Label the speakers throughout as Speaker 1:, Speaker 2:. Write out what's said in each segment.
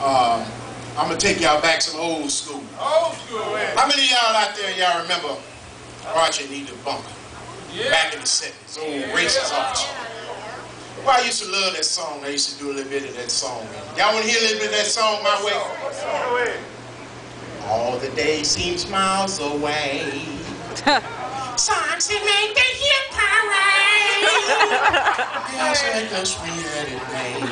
Speaker 1: I'm gonna take y'all back some old school.
Speaker 2: Old school, man.
Speaker 1: How many of y'all out there, y'all remember Archie Needed Bunker?
Speaker 2: Yeah.
Speaker 1: Back in the 70s, old racist Archie. Well, I used to love that song. I used to do a little bit of that song. Y'all want to hear a little bit of that song my way? All the days seem miles away. Songs that make the hit parade. Girls like us, we had it made.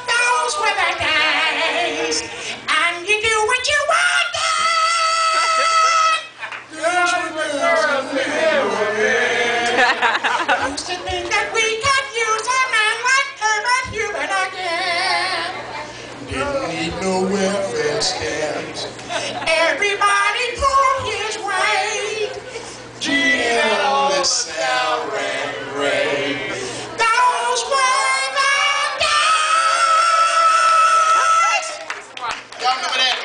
Speaker 1: Those were the days, and you do what you wanted. Girls were girls, we had it. Used to think that we could use a man like Herbert Hubert again. Didn't need no welfare stamps. Everybody pulled his weight. GL, LaSalle, and Ray. Those were the days. Y'all remember that?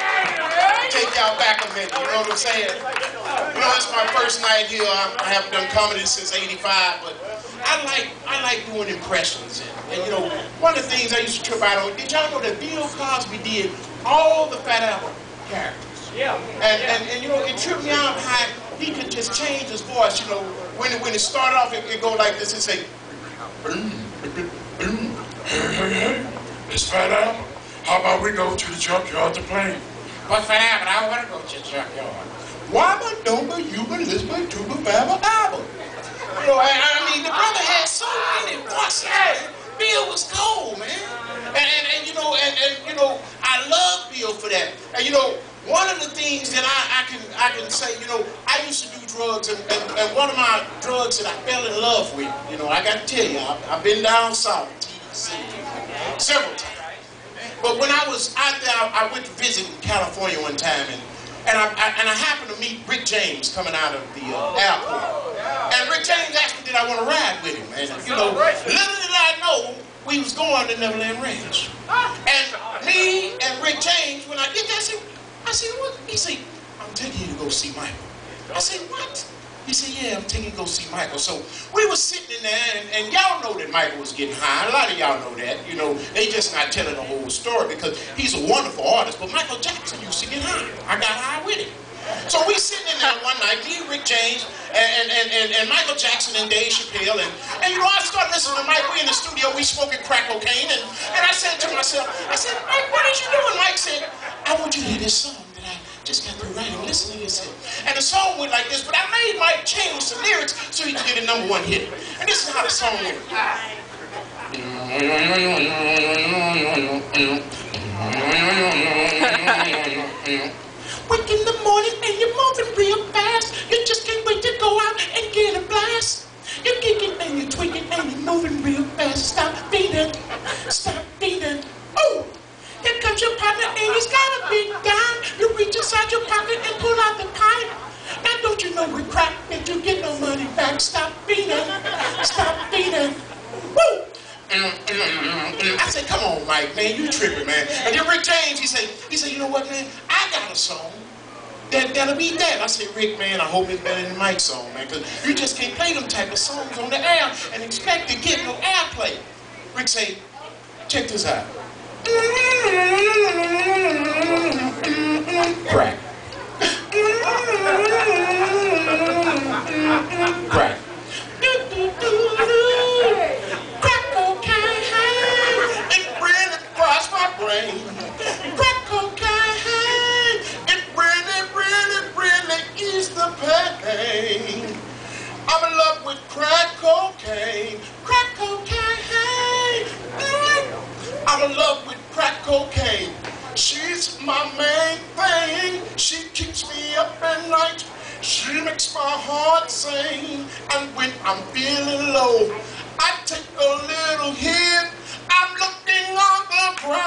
Speaker 1: Take y'all back a minute. You know what I'm saying? You know, it's my first night here. I haven't done comedy since '85, but I like doing impressions. And you know, one of the things I used to trip out on, did y'all know that Bill Cosby did all the Fat Albert characters? Yeah. And you know, it tripped me out how he could just change his voice. You know, when it started off, it go like this. It say, Miss Fat Albert, how about we go to the junkyard to play? But Fat Albert, I want to go to the junkyard. Why but don't you listen to the Fat Albert? You know, I mean, the brother had so many voices. Bill was cold, man. And you know, and you know, I love Bill for that. And you know, one of the things that I can say, you know, I used to do drugs, and one of my drugs that I fell in love with, you know, I got to tell you, I've been down south, TC, several times. But when I was out there, I went to visit in California one time, and I happened to meet Rick James coming out of the airport. And Rick James asked me, did I want to ride with him? And you know, little did I know, we was going to Neverland Ranch. And me and Rick James, when I get there, I said, what? He said, I'm taking you to go see Michael. I said, what? He said, yeah, I'm taking you to go see Michael. So we were sitting in there, and y'all know that Michael was getting high. A lot of y'all know that. You know, they just not telling the whole story because he's a wonderful artist, but Michael Jackson used to get high. I got high with him. So we sitting in there one night, me, Rick James, and Michael Jackson and Dave Chappelle, and you know, I started listening to Mike. We in the studio, we smoking crack cocaine, and I said to myself, I said, Mike, what are you doing? Mike said, I want you to hear this song that I just got through writing. Listen to this here. And the song went like this, but I made Mike change the lyrics so he could get a #1 hit. And this is how the song went. Wake in the morning and you're moving real fast. You just can't wait to go out and get a blast. You're kicking and you're tweaking and you're moving real fast. Stop beating, stop beating. Oh, here comes your partner and he's got a big dime. You reach inside your pocket and pull out the pipe. Now don't you know with crack that you get no money back. Stop beating, stop beating. Woo! I said, come on, Mike, man, you tripping, man. And then Rick James, he said, you know what, man, I got a song that'll be that. I said, Rick, man, I hope it's better than Mike's song, man, because you just can't play them type of songs on the air and expect to get no airplay. Rick said, check this out. Crack. Crack. Brain. Crack cocaine, it really is the pain. I'm in love with crack cocaine, I'm in love with crack cocaine. She's my main thing, she keeps me up at night, she makes my heart sing, and when I'm feeling low, I take a little hit. I'm looking on the ground.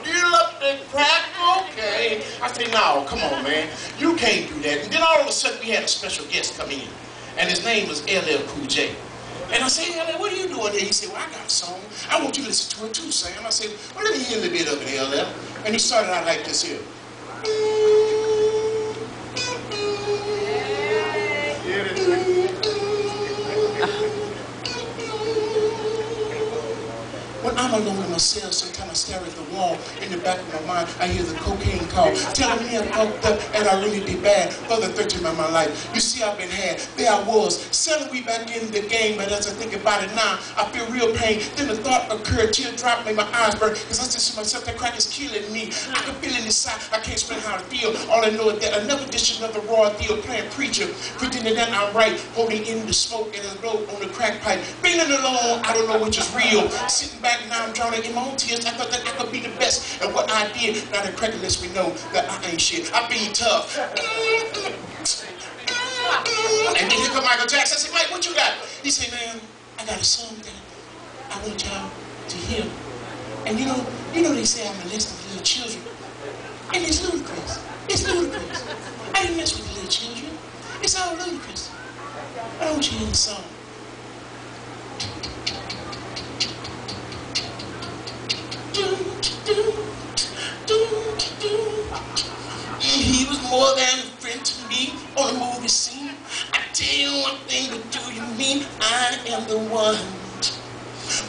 Speaker 1: You love the crack cocaine. I say, no, come on, man. You can't do that. And then all of a sudden, we had a special guest come in. And his name was LL Cool J. And I said, LL, what are you doing here? He said, well, I got a song. I want you to listen to it too, Sam. I said, well, let me hear a little bit of it, LL. And he started out like this here. When I'm alone in my cell, sometimes I stare at the wall. In the back of my mind, I hear the cocaine call, telling me I fucked up and I really did bad for the 13 of my life. You see, I've been had. There I was, selling we back in the game, but as I think about it now, I feel real pain. Then the thought occurred, tear dropped, made my eyes burn, because I said to myself, that crack is killing me. I can feel it inside, I can't explain how to feel. All I know is that I never dish another raw deal, playing preacher, pretending that I'm right, holding in the smoke and the blow on the crack pipe. Being alone, I don't know which is real. Sitting back now, I'm drowning in my own tears. I thought that I could be the best at what I did. Now the cracker lets me know that I ain't shit. I'm being tough. And then here come Michael Jackson. I said, Mike, what you got? He said, man, I got a song that I want y'all to hear. And you know they say I'm molesting little children. And it's ludicrous. It's ludicrous. I didn't mess with the little children. It's all ludicrous. I want you to hear the song. He was more than a friend to me on the movie scene. I tell you one thing, but do you mean I am the one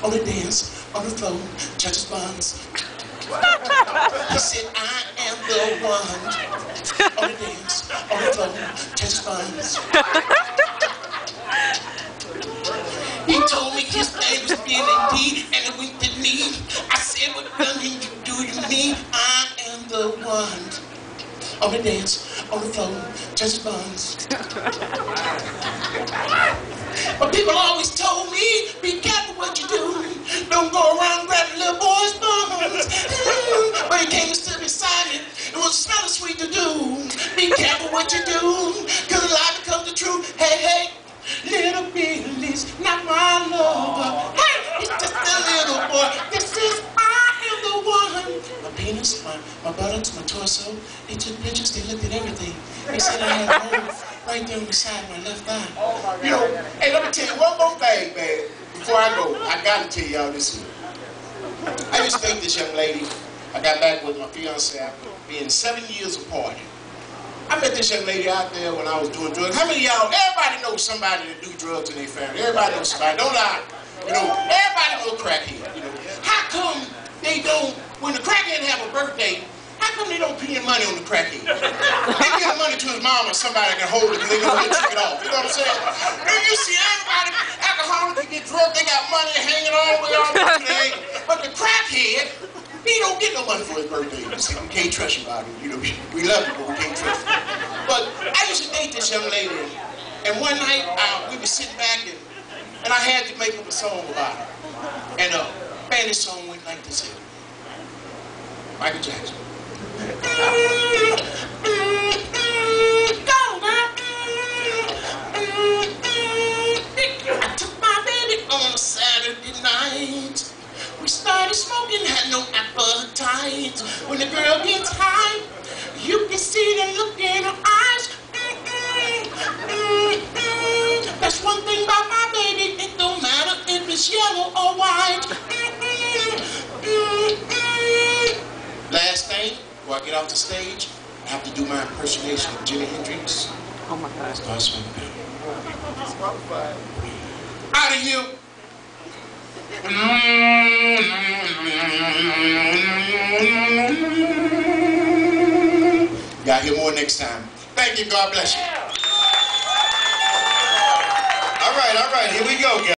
Speaker 1: on the dance, on the floor, judge's buns? He said I am the one on the dance, on the floor, judge's buns. He told me his name was Billy D, and he winked at me. I said, what do you mean I am the one on the dance, on the floor, just buns? But people always told me, be careful what you do. Don't go around grabbing little boys' buns. But he came and stood beside me. It was smell sweet to do. Be careful what you do, cause a lie becomes the truth. Hey, hey. Little Billy's not my lover. Hey, he's just a little boy. This is I am the one. My penis, my buttocks, my torso. They took pictures, they looked at everything. They said I had a hole right there on the side of my left eye. You know, hey, let me tell you one more thing, man. Before I go, I gotta tell y'all this here. I used to date this young lady. I got back with my fiance after being 7 years apart. I met this young lady out there when I was doing drugs. How many of y'all, everybody knows somebody that do drugs in their family. Everybody knows somebody. Don't lie. You know, everybody knows crackhead. You know, how come they don't, when the crackhead have a birthday, how come they don't pay money on the crackhead? They give money to his mom or somebody that can hold it because they know he'll trick it off. You know what I'm saying? And you see everybody, alcoholics, they get drunk, they got money hanging all the way on the leg. But the crackhead, he don't get no money for his birthday. We can't trust him about it. You know, we love him, but we can't trust him. But I used to date this young lady, and one night we were sitting back, and I had to make up a song about her. And man, this song went like this here. Michael Jackson. I took my baby on a Saturday night. We started smoking, had no appetite. When the girl gets high, you can see the look in her eyes. That's one thing about my baby, it don't matter if it's yellow or white. Last thing, before I get off the stage, I have to do my impersonation of Jimi Hendrix.
Speaker 3: Oh my God.
Speaker 1: Start smoking. Out of here. Y'all hear more next time. Thank you. God bless you.
Speaker 4: All right, here we go, guys.